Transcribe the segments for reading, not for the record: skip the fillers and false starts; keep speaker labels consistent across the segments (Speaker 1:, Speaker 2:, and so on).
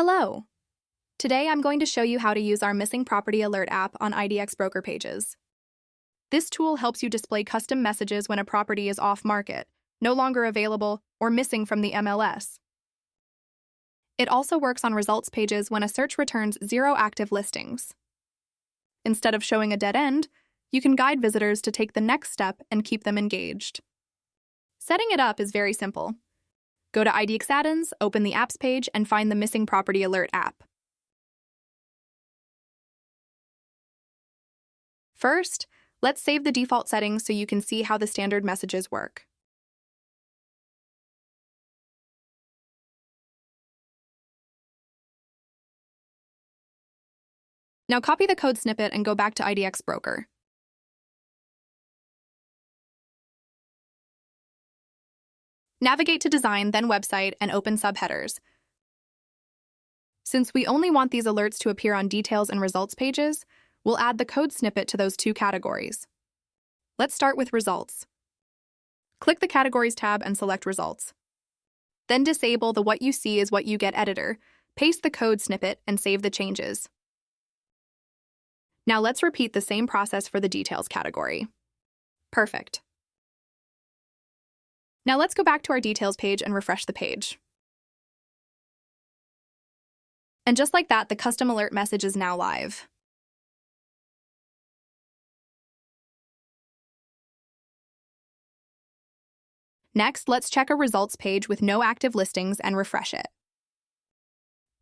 Speaker 1: Hello! Today I'm going to show you how to use our Missing Property Alert app on IDX Broker pages. This tool helps you display custom messages when a property is off-market, no longer available, or missing from the MLS. It also works on results pages when a search returns 0 active listings. Instead of showing a dead end, you can guide visitors to take the next step and keep them engaged. Setting it up is very simple. Go to IDX Add-ins, open the Apps page, and find the Missing Property Alert app. First, let's save the default settings so you can see how the standard messages work. Now copy the code snippet and go back to IDX Broker. Navigate to Design, then Website, and open Sub-Headers. Since we only want these alerts to appear on details and results pages, we'll add the code snippet to those two categories. Let's start with Results. Click the Categories tab and select Results. Then disable the What You See is What You Get editor, paste the code snippet, and save the changes. Now let's repeat the same process for the Details category. Perfect. Now let's go back to our Details page and refresh the page. And just like that, the custom alert message is now live. Next, let's check a results page with no active listings and refresh it.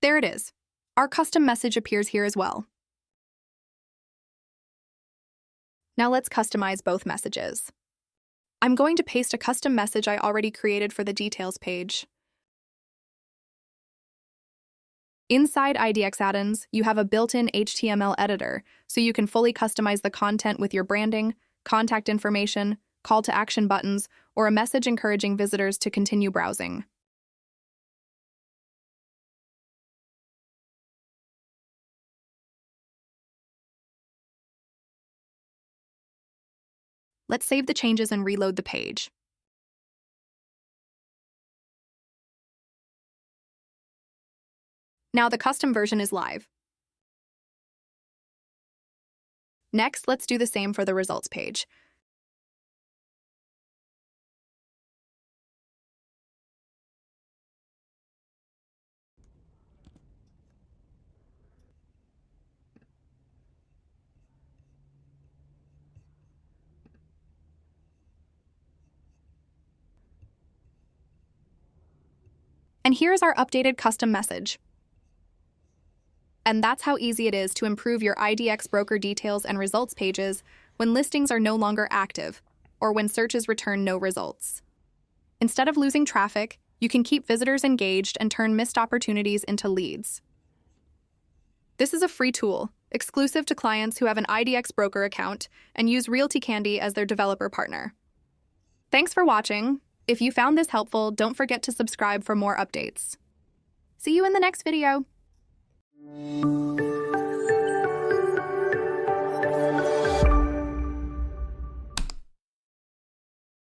Speaker 1: There it is. Our custom message appears here as well. Now let's customize both messages. I'm going to paste a custom message I already created for the Details page. Inside IDX Add-ins, you have a built-in HTML editor, so you can fully customize the content with your branding, contact information, call to action buttons, or a message encouraging visitors to continue browsing. Let's save the changes and reload the page. Now the custom version is live. Next, let's do the same for the results page. And here's our updated custom message. And that's how easy it is to improve your IDX Broker details and results pages when listings are no longer active or when searches return no results. Instead of losing traffic, you can keep visitors engaged and turn missed opportunities into leads. This is a free tool, exclusive to clients who have an IDX Broker account and use Realty Candy as their developer partner. Thanks for watching. If you found this helpful, don't forget to subscribe for more updates. See you in the next video.